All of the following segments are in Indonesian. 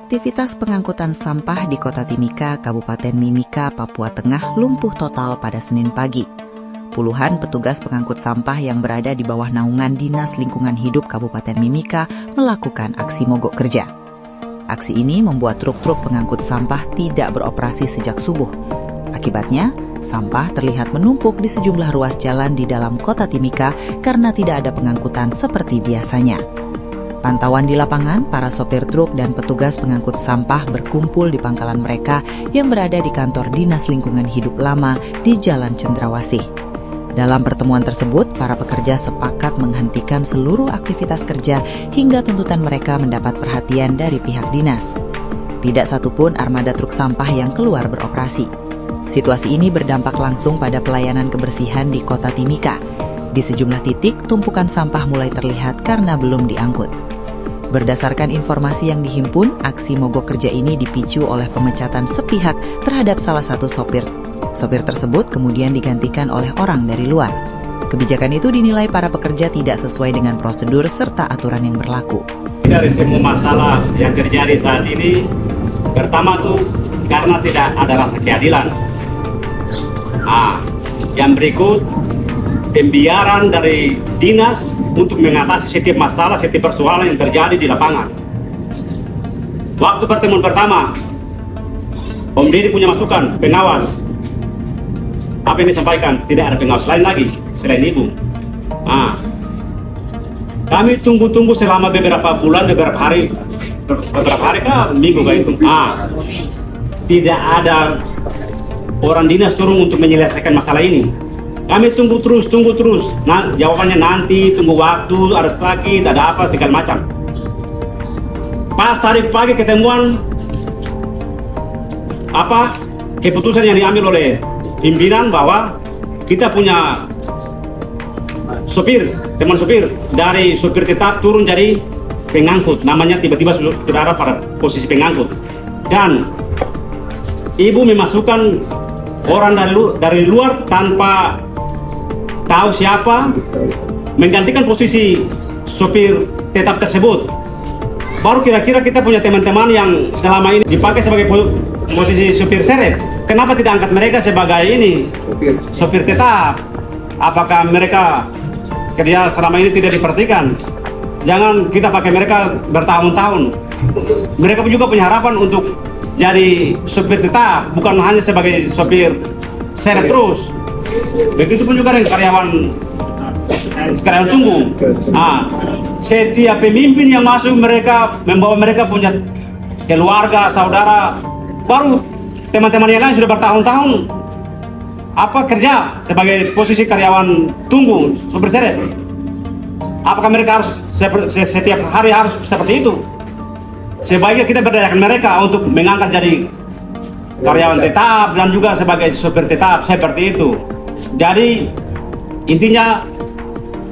Aktivitas pengangkutan sampah di Kota Timika, Kabupaten Mimika, Papua Tengah lumpuh total pada Senin pagi. Puluhan petugas pengangkut sampah yang berada di bawah naungan Dinas Lingkungan Hidup Kabupaten Mimika melakukan aksi mogok kerja. Aksi ini membuat truk-truk pengangkut sampah tidak beroperasi sejak subuh. Akibatnya, sampah terlihat menumpuk di sejumlah ruas jalan di dalam Kota Timika karena tidak ada pengangkutan seperti biasanya. Pantauan di lapangan, para sopir truk dan petugas pengangkut sampah berkumpul di pangkalan mereka yang berada di kantor Dinas Lingkungan Hidup Lama di Jalan Cendrawasih. Dalam pertemuan tersebut, para pekerja sepakat menghentikan seluruh aktivitas kerja hingga tuntutan mereka mendapat perhatian dari pihak dinas. Tidak satupun armada truk sampah yang keluar beroperasi. Situasi ini berdampak langsung pada pelayanan kebersihan di Kota Timika. Di sejumlah titik, tumpukan sampah mulai terlihat karena belum diangkut. Berdasarkan informasi yang dihimpun, aksi mogok kerja ini dipicu oleh pemecatan sepihak terhadap salah satu sopir. Sopir tersebut kemudian digantikan oleh orang dari luar. Kebijakan itu dinilai para pekerja tidak sesuai dengan prosedur serta aturan yang berlaku. Dari semua masalah yang terjadi saat ini, pertama tuh karena tidak ada rasa keadilan. Yang berikut, pembiaran dari dinas untuk mengatasi setiap masalah, setiap persoalan yang terjadi di lapangan. Waktu pertemuan pertama, Om Didi punya masukan, pengawas. Apa yang disampaikan? Tidak ada pengawas lain lagi, selain Ibu. Kami tunggu-tunggu selama beberapa bulan, beberapa hari kah, minggu kah itu. Tidak ada orang dinas turun untuk menyelesaikan masalah ini. Kami tunggu terus. Nah, jawabannya nanti, tunggu waktu, ada sakit, ada apa, segala macam. Pas tadi pagi ketemuan, keputusan yang diambil oleh pimpinan bahwa kita punya teman sopir, dari sopir tetap turun jadi pengangkut. Namanya tiba-tiba sudah ada pada posisi pengangkut. Dan Ibu memasukkan orang dari luar tanpa tahu siapa, menggantikan posisi sopir tetap tersebut. Baru kira-kira kita punya teman-teman yang selama ini dipakai sebagai posisi sopir seret. Kenapa tidak angkat mereka sebagai sopir tetap? Apakah mereka kerja selama ini tidak diperhatikan? Jangan kita pakai mereka bertahun-tahun. Mereka juga punya harapan untuk jadi sopir tetap, bukan hanya sebagai sopir seret terus. Begitu pun juga dengan karyawan tunggu. Setiap pemimpin yang masuk, mereka membawa mereka punya keluarga, saudara. Baru teman-teman yang lain sudah bertahun-tahun kerja sebagai posisi karyawan tunggu, sopir seret. Apakah mereka harus setiap hari harus seperti itu? Sebaiknya kita berdayakan mereka untuk mengangkat jadi karyawan tetap dan juga sebagai sopir tetap seperti itu. Jadi intinya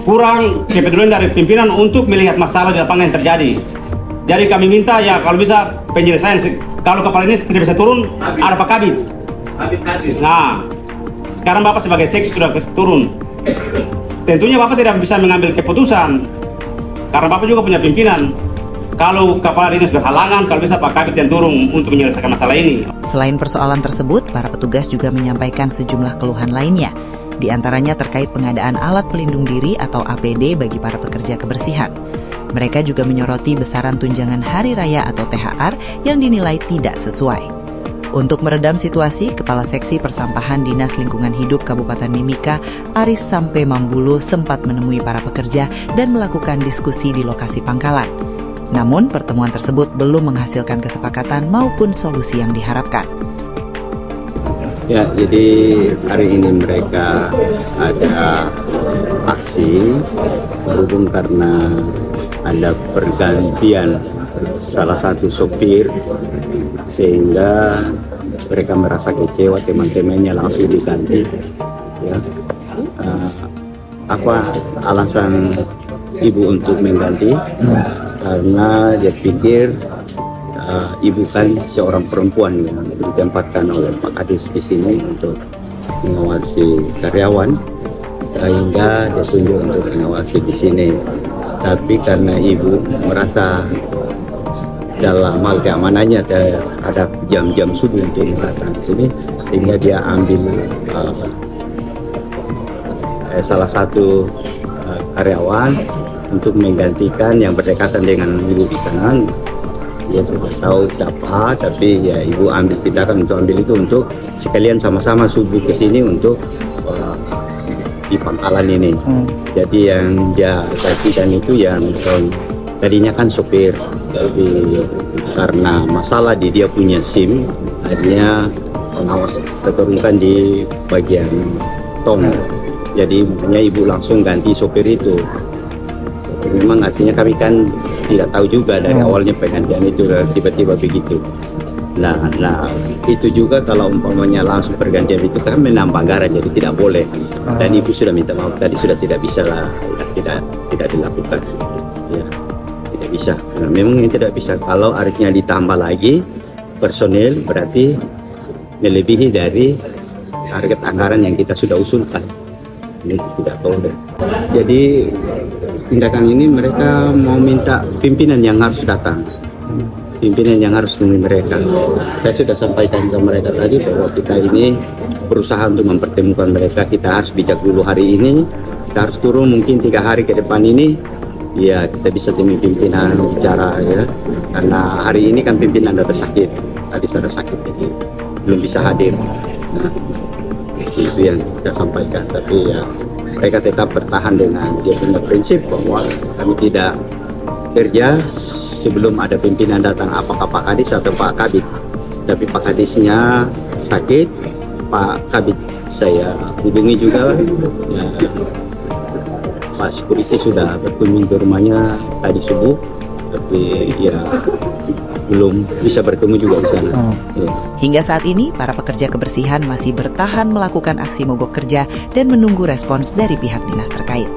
kurang kepedulian dari pimpinan untuk melihat masalah di lapangan yang terjadi. Jadi kami minta ya kalau bisa penyelesaian. Kalau kapal ini tidak bisa turun, ada Pak Kabit. Nah, sekarang Bapak sebagai seksi sudah turun. Tentunya Bapak tidak bisa mengambil keputusan karena Bapak juga punya pimpinan. Kalau kapal ini berhalangan, kalau bisa Pak Kabit yang turun untuk menyelesaikan masalah ini. Selain persoalan tersebut, para petugas juga menyampaikan sejumlah keluhan lainnya. Di antaranya terkait pengadaan alat pelindung diri atau APD bagi para pekerja kebersihan. Mereka juga menyoroti besaran tunjangan hari raya atau THR yang dinilai tidak sesuai. Untuk meredam situasi, Kepala Seksi Persampahan Dinas Lingkungan Hidup Kabupaten Mimika, Aris Sampe Mambulu, sempat menemui para pekerja dan melakukan diskusi di lokasi pangkalan. Namun, pertemuan tersebut belum menghasilkan kesepakatan maupun solusi yang diharapkan. Ya, jadi hari ini mereka ada aksi berhubung karena ada pergantian salah satu sopir sehingga mereka merasa kecewa, teman-temannya langsung diganti. Ya. Apa alasan Ibu untuk mengganti? Karena dia pikir Ibu kan seorang perempuan yang ditempatkan oleh Pak Kadis di sini untuk mengawasi karyawan, sehingga dia tunjuk untuk mengawasi di sini. Tapi karena Ibu merasa dalam hal keamanannya ada jam-jam subuh untuk datang di sini, sehingga dia ambil salah satu karyawan untuk menggantikan yang berdekatan dengan ibu di sana. Dia sudah tahu siapa, tapi ya ibu ambil tindakan untuk ambil itu untuk sekalian sama-sama subuh ke sini untuk di pangkalan ini. Jadi yang dia gantikan itu yang tadinya kan sopir, tapi karena masalah di dia punya SIM, akhirnya pengawas keturunkan di bagian tong. Jadi makanya ibu langsung ganti sopir itu. Memang artinya kami kan tidak tahu juga dari awalnya penggantian itu tiba-tiba begitu. Nah itu juga kalau umpamanya langsung pergantian itu kan menambah anggaran, jadi tidak boleh. Dan ibu sudah minta maaf tadi, sudah tidak bisa lah, tidak dilakukan. Ya, tidak bisa. Nah, memang yang tidak bisa. Kalau artinya ditambah lagi personil berarti melebihi dari target anggaran yang kita sudah usulkan. Ini tidak boleh. Jadi tindakan ini mereka mau minta pimpinan yang harus datang, pimpinan yang harus menemui mereka. Saya sudah sampaikan ke mereka tadi bahwa kita ini berusaha untuk mempertemukan mereka. Kita harus bijak dulu hari ini, kita harus turun mungkin 3 hari ke depan ini, ya kita bisa temui pimpinan bicara ya. Karena hari ini kan pimpinan ada sakit, tadi ada sakit jadi belum bisa hadir. Nah, itu yang kita sampaikan, tapi ya mereka tetap bertahan dengan dia punya prinsip bahwa kami tidak kerja sebelum ada pimpinan datang, apakah Pak Kadis atau Pak Kabid. Tapi Pak Kadisnya sakit, Pak Kabid saya hubungi juga ya, Pak Security sudah berkunjung ke rumahnya tadi subuh, tapi ya belum bisa bertemu juga di sana. Ya. Hingga saat ini, para pekerja kebersihan masih bertahan melakukan aksi mogok kerja dan menunggu respons dari pihak dinas terkait.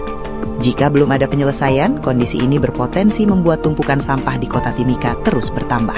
Jika belum ada penyelesaian, kondisi ini berpotensi membuat tumpukan sampah di Kota Timika terus bertambah.